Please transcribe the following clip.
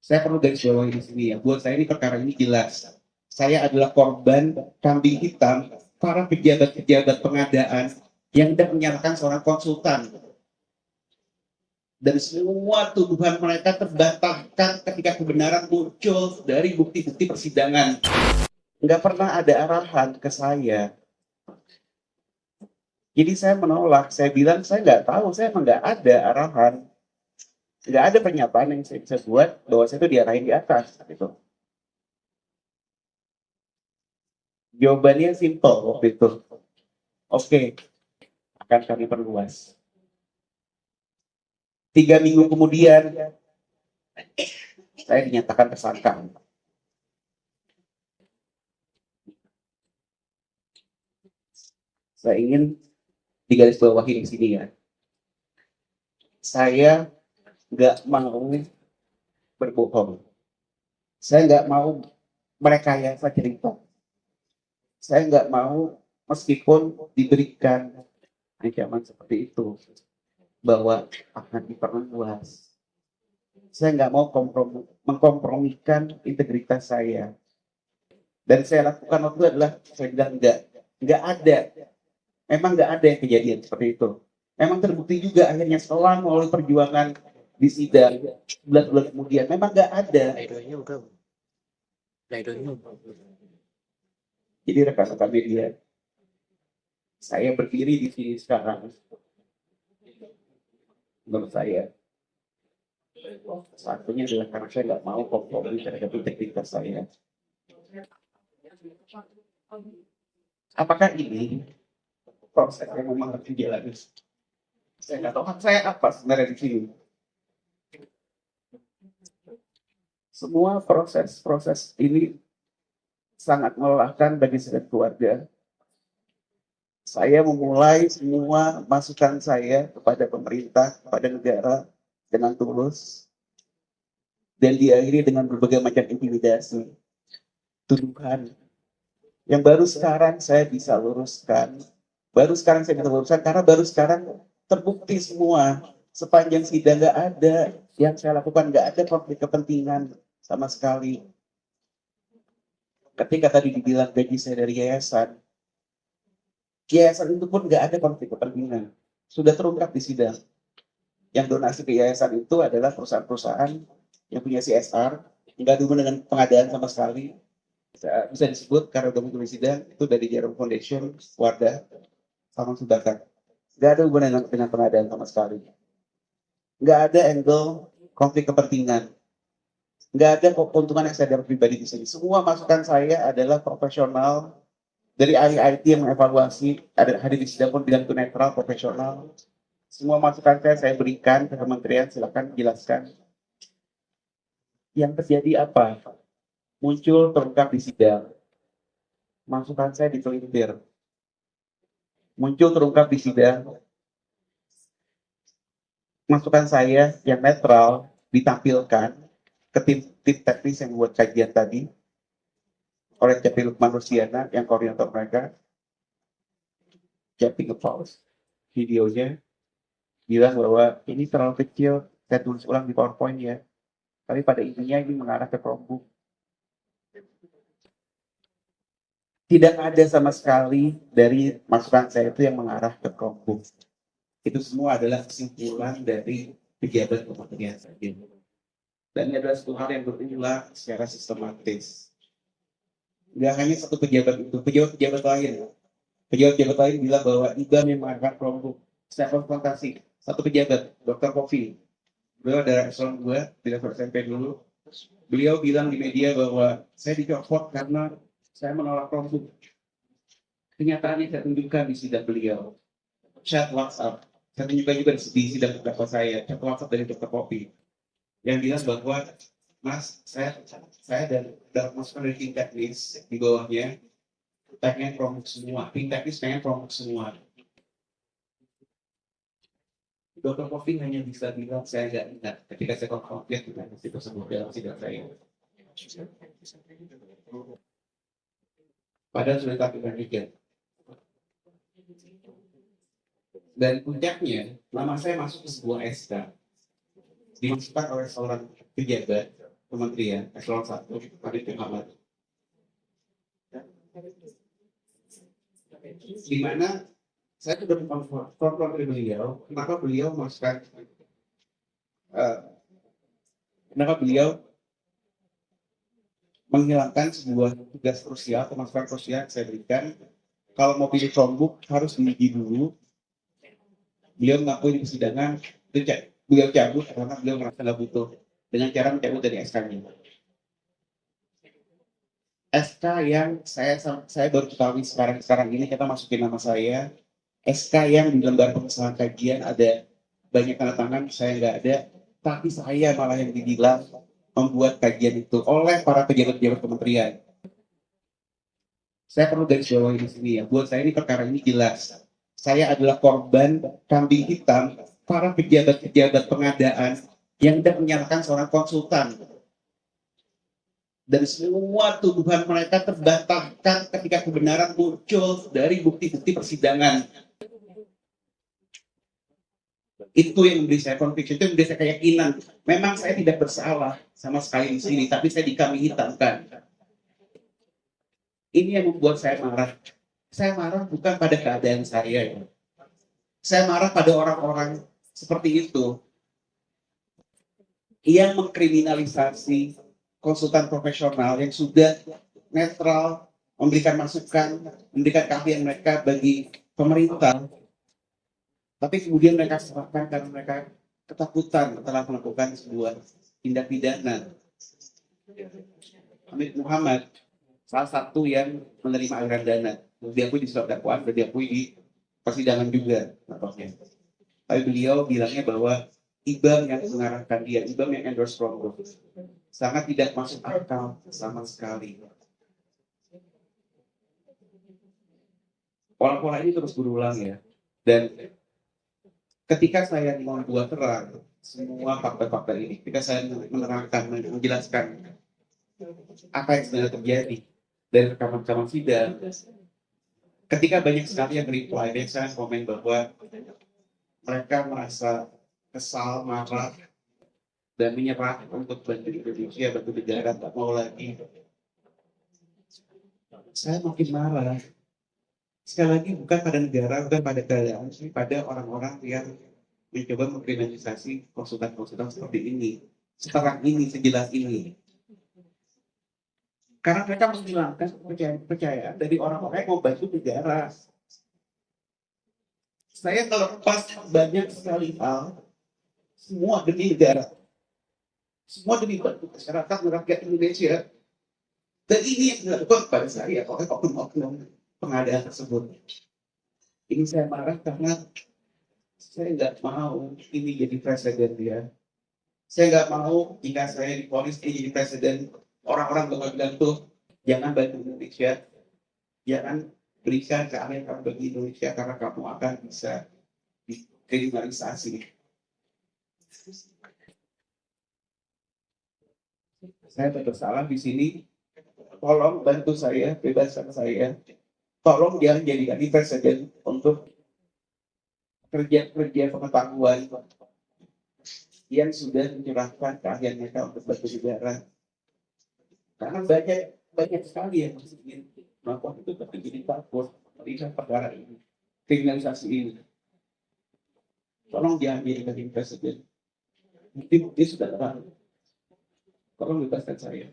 Saya perlu garis bawahi di sini ya. Buat saya ini perkara ini jelas. Saya adalah korban kambing hitam para pejabat-pejabat pengadaan yang tidak menyalahkan seorang konsultan. Dan semua tuduhan mereka terbantahkan ketika kebenaran muncul dari bukti-bukti persidangan. Nggak pernah ada arahan ke saya. Jadi saya menolak. Saya bilang saya nggak tahu. Saya emang nggak ada arahan. Nggak ada pernyataan yang saya bisa buat bahwa saya itu diarahin di atas. Gitu. Jawabannya simpel waktu itu. Oke, akan kami perluas. 3 minggu kemudian, saya dinyatakan tersangka. Saya ingin digarisbawahi di sini ya. Saya nggak mau berbohong. Saya nggak mau merekayasa cerita. Saya nggak mau meskipun diberikan ancaman seperti itu bahwa akan diperluas. Saya nggak mau mengkompromikan integritas saya. Dan saya lakukan waktu adalah saya bilang nggak ada. Memang nggak ada yang kejadian seperti itu. Memang terbukti juga akhirnya setelah melalui perjuangan di sidang bulan-bulan kemudian memang nggak ada. Jadi rekan-rekan media, saya berdiri di sini sekarang. Menurut saya, satunya adalah karena saya nggak mau kompromi terhadap integritas saya. Apakah ini proses yang memang harus dijalani? Saya nggak tahu hak saya apa sebenarnya di sini. Semua proses ini sangat melelahkan bagi setiap keluarga. Saya memulai semua masukan saya kepada pemerintah, kepada negara dengan tulus, dan diakhiri dengan berbagai macam intimidasi, tuduhan, yang baru sekarang saya bisa luruskan. Karena baru sekarang terbukti semua. Sepanjang sidang nggak ada yang saya lakukan, nggak ada konflik kepentingan sama sekali. Ketika tadi dibilang gaji saya dari yayasan itu pun nggak ada konflik kepentingan. Sudah terungkap di sidang. Yang donasi ke yayasan itu adalah perusahaan-perusahaan yang punya CSR, nggak ada hubungan dengan pengadaan sama sekali. Bisa disebut karena udah di sidang itu dari Jarum Foundation, Wardah, sama Sudakan. Nggak ada hubungan dengan pengadaan sama sekali. Nggak ada angle konflik kepentingan. Nggak ada keuntungan yang saya dapat pribadi di sini. Semua masukan saya adalah profesional, dari ahli IT yang mengevaluasi, ada hadir di sidang pun bilang itu netral, profesional. Semua masukan saya berikan ke kementerian, silakan jelaskan. Yang terjadi apa? Muncul terungkap di sidang. Masukan saya dipelintir. Muncul terungkap di sidang. Masukan saya yang netral ditampilkan ke tim teknis yang buat kajian tadi oleh Cepi Lukman Rusiana yang koordinator mereka. Cepi nge-pause videonya, bilang bahwa ini terlalu kecil, saya tulis ulang di PowerPoint ya. Tapi pada intinya ini mengarah ke Chromebook. Tidak ada sama sekali dari masukan saya itu yang mengarah ke Chromebook. Itu semua adalah kesimpulan dari pejabat kementerian saja. Dan ini adalah satu hal yang berulang secara sistematis. Nggak hanya satu pejabat itu, pejabat-pejabat lain. Pejabat-pejabat lain bilang bahwa IBAN yang mengangkat Chromebook. Saya konfrontasi satu pejabat, Dr. Kofi. Beliau dari eselon 2, di level SMP dulu. Beliau bilang di media bahwa saya dicopot karena saya menolak Chromebook. Kenyataannya saya tunjukkan di sidang beliau. Chat WhatsApp. Saya tunjukkan juga di sidang terdakwa saya. Chat WhatsApp dari Dr. Kofi. Yang bilang bahwa, Mas, saya dan masukan dari tim teknis di bawahnya, pengen Chromebook semua. Tim teknis pengen Chromebook semua. Dr. Kofi hanya bisa bilang saya nggak ingat ketika saya konfrontir dengan itu tersebut dalam sidang saya. Padahal sudah dilakukan juga. Dan puncaknya, nama saya masuk ke sebuah SK dimasukkan oleh seorang pejabat kementerian eselon 1 Kadif Muhammad, di mana saya sudah mengkonfrontasi beliau, eh, kenapa beliau menghilangkan sebuah tugas krusial atau masukan krusial yang saya berikan. Kalau mau pilih Chromebook harus diuji dulu. Beliau mengakui di persidangan, beliau cabut karena beliau merasa nggak butuh, dengan cara mencabut dari SK-nya. SK yang saya baru ketahui sekarang ini, kita masukin nama saya. SK yang di lembar pengesahan kajian ada banyak tanda tangan, saya nggak ada, tapi saya malah yang dibilang membuat kajian itu oleh para pejabat-pejabat kementerian. Saya perlu garis bawahi di sini ya, buat saya ini perkara ini jelas. Saya adalah korban kambing hitam para pejabat-pejabat pengadaan yang tidak menyalahkan seorang konsultan. Dan semua tuduhan mereka terbantahkan ketika kebenaran muncul dari bukti-bukti persidangan. Itu yang memberi saya conviction, itu yang memberi saya keyakinan. Memang saya tidak bersalah sama sekali di sini, tapi saya dikambing hitamkan. Ini yang membuat saya marah. Saya marah bukan pada keadaan saya. Saya marah pada orang-orang seperti itu yang mengkriminalisasi konsultan profesional yang sudah netral, memberikan masukan, memberikan keahlian mereka bagi pemerintah. Tapi kemudian mereka serahkan karena mereka ketakutan setelah melakukan sebuah tindak pidana. Hamid Muhammad salah satu yang menerima aliran dana. Diakui di surat dakwaan, diakui di persidangan juga. Tapi beliau bilangnya bahwa IBAN yang mengarahkan dia, IBAN yang endorse Chromebook, sangat tidak masuk akal sama sekali. Pola-pola ini terus berulang ya. Dan ketika saya membuat terang semua fakta-fakta ini, ketika saya menerangkan, menjelaskan apa yang sebenarnya terjadi dari rekaman-rekaman sidang, ketika banyak sekali yang reply, banyak sekali yang komen bahwa mereka merasa kesal, marah, dan menyerah untuk bantu Indonesia, bantu negara, tak mau lagi. Saya makin marah. Sekali lagi bukan pada negara, bukan pada keadaan, tapi pada orang-orang yang mencoba mengkriminalisasi konsultan-konsultan seperti ini, seterang ini, sejelas ini. Karena mereka menghilangkan kepercayaan dari orang-orang yang mau bantu negara. Saya terlepas banyak sekali hal, semua demi negara, semua demi bantu masyarakat dan rakyat Indonesia. Dan ini yang dilakukan pada saya oleh oknum-oknum pengadaan tersebut. Ini saya marah karena saya nggak mau ini jadi presiden ya. Saya nggak mau jika saya diponis ini jadi presiden, orang-orang bakal bilang tuh, jangan bantu Indonesia, jangan berikan keahlian kamu bagi Indonesia karena kamu akan bisa dikriminalisasi. Saya bersalah di sini. Tolong bantu saya, bebaskan saya. Tolong jangan jadikan ini presiden untuk kerja-kerja pengetahuan yang sudah menyerahkan keahlian mereka untuk bantu negara. Karena banyak sekali yang ingin melakukan itu, tapi jadi takut melihat perkara ini, kriminalisasi ini. Tolong jangan jadikan ini presiden. Bukti sudah terang. Tolong bebaskan saya.